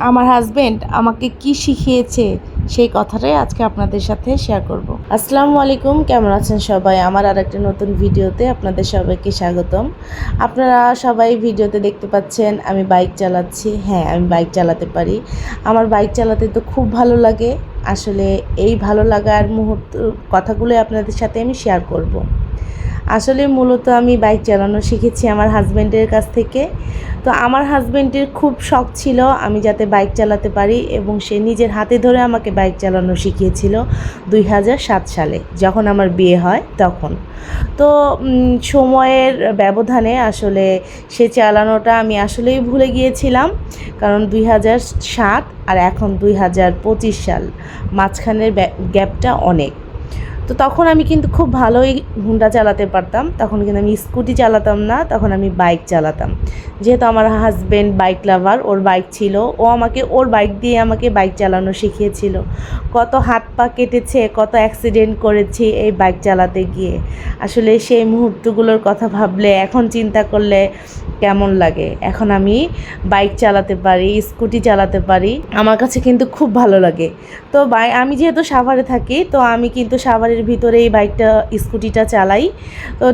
আমার হাজবেন্ড আমাকে কি শিখিয়েছে সেই কথাটাই আজকে আপনাদের সাথে শেয়ার করব। আসসালামু আলাইকুম, কেমন আছেন সবাই? আমার আরেকটা নতুন ভিডিওতে আপনাদের সবাইকে স্বাগতম। আপনারা সবাই ভিডিওতে দেখতে পাচ্ছেন আমি বাইক চালাচ্ছি। হ্যাঁ, আমি বাইক চালাতে পারি। আমার বাইক চালাতে তো খুব ভালো লাগে। আসলে এই ভালো লাগার মুহূর্ত কথাগুলো আপনাদের সাথে আমি শেয়ার করব। আসলে মূলত আমি বাইক চালানো শিখেছি আমার হাজব্যান্ডের কাছ থেকে। তো আমার হাজব্যান্ডের খুব শখ ছিল আমি যাতে বাইক চালাতে পারি, এবং সে নিজের হাতে ধরে আমাকে বাইক চালানো শিখিয়েছিল 2007 সালে, যখন আমার বিয়ে হয় তখন। তো সময়ের ব্যবধানে আসলে সে চালানোটা আমি আসলেই ভুলে গিয়েছিলাম, কারণ 2007 আর এখন 2025 সাল, মাঝখানের গ্যাপটা অনেক। তো তখন আমি কিন্তু খুব ভালোই হুন্ডা চালাতে পারতাম। তখন কিন্তু আমি স্কুটি চালাতাম না, তখন আমি বাইক চালাতাম। যেহেতু আমার হাজব্যান্ড বাইক লাভার, ওর বাইক ছিল, ও আমাকে ওর বাইক দিয়ে আমাকে বাইক চালানো শিখিয়েছিল। কত হাত পা কেটেছে, কত অ্যাক্সিডেন্ট করেছি এই বাইক চালাতে গিয়ে। আসলে সেই মুহূর্তগুলোর কথা ভাবলে, এখন চিন্তা করলে কেমন লাগে। এখন আমি বাইক চালাতে পারি, স্কুটি চালাতে পারি, আমার কাছে কিন্তু খুব ভালো লাগে। তো আমি যেহেতু সাভারে থাকি, তো আমি কিন্তু সাভারের ভিতরেই বাইকটা স্কুটিটা চালাই। তো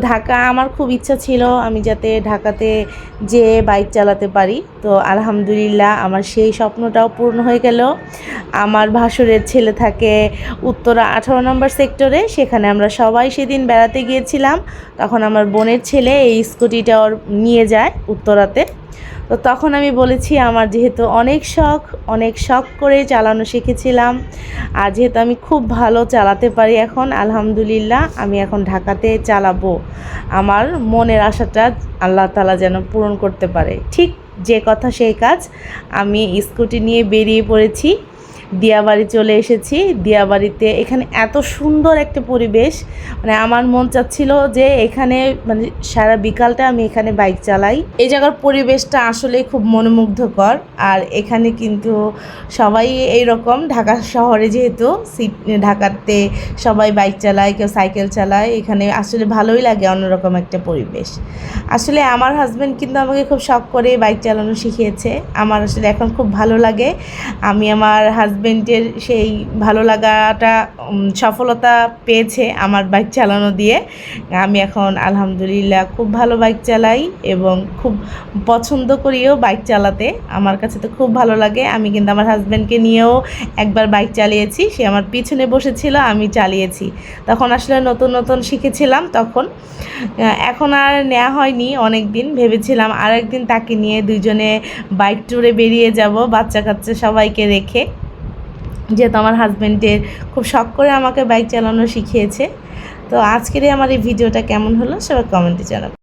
আমার খুব ইচ্ছা ছিল আমি যাতে ঢাকাতে যে বাইক চালাতে পারি। তো আলহামদুলিল্লাহ আমার সেই স্বপ্নটাও পূর্ণ হয়ে গেল। আমার ভাসুরের ছেলে থাকে উত্তরা 18 নম্বর সেক্টরে, সেখানে আমরা সবাই সেদিন বেড়াতে গিয়েছিলাম। তখন আমার বোনের ছেলে এই স্কুটিটা ওর নিয়ে যায় উত্তরাতে। তো তখন আমি বলেছি আমার যেহেতু অনেক শখ করে চালানো শিখেছিলাম, আর যেহেতু আমি খুব ভালো চালাতে পারি এখন আলহামদুলিল্লাহ, আমি এখন ঢাকাতে চালাবো। আমার মনের আশাটা আল্লাহ তাআলা যেন পূরণ করতে পারে। ঠিক যে কথা সেই কাজ, আমি স্কুটি নিয়ে বেরিয়ে পড়েছি। দিয়াবাড়ি চলে এসেছি। দিয়াবাড়িতে এখানে এত সুন্দর একটা পরিবেশ, মানে আমার মন চাচ্ছিল যে এখানে মানে সারা বিকালটা আমি এখানে বাইক চালাই। এই জায়গার পরিবেশটা আসলে খুব মনোমুগ্ধকর। আর এখানে কিন্তু সবাই এইরকম, ঢাকা শহরে যেহেতু ঢাকাতে সবাই বাইক চালায়, কেউ সাইকেল চালায়, এখানে আসলে ভালোই লাগে, অন্যরকম একটা পরিবেশ। আসলে আমার হাজব্যান্ড কিন্তু আমাকে খুব শখ করে বাইক চালানো শিখিয়েছে। আমার আসলে এখন খুব ভালো লাগে। আমি আমার হাজব্যান্ডের সেই ভালো লাগাটা সফলতা পেয়েছে আমার বাইক চালানো দিয়ে। আমি এখন আলহামদুলিল্লাহ খুব ভালো বাইক চালাই এবং খুব পছন্দ করিও বাইক চালাতে। আমার কাছে তো খুব ভালো লাগে। আমি কিন্তু আমার হাজব্যান্ডকে নিয়েও একবার বাইক চালিয়েছি। সে আমার পিছনে বসেছিল, আমি চালিয়েছি। তখন আসলে নতুন নতুন শিখেছিলাম তখন। এখন আর নেওয়া হয়নি অনেক দিন। ভেবেছিলাম আরেকদিন তাকে নিয়ে দুজনে বাইক ট্যুরে বেরিয়ে যাব, বাচ্চা কাচ্চা সবাইকে রেখে। যেহেতু আমার হাজব্যান্ডের খুব শখ করে আমাকে বাইক চালানো শিখিয়েছে। তো আজকের আমার এই ভিডিওটা কেমন হলো সবাই কমেন্টে জানাবেন।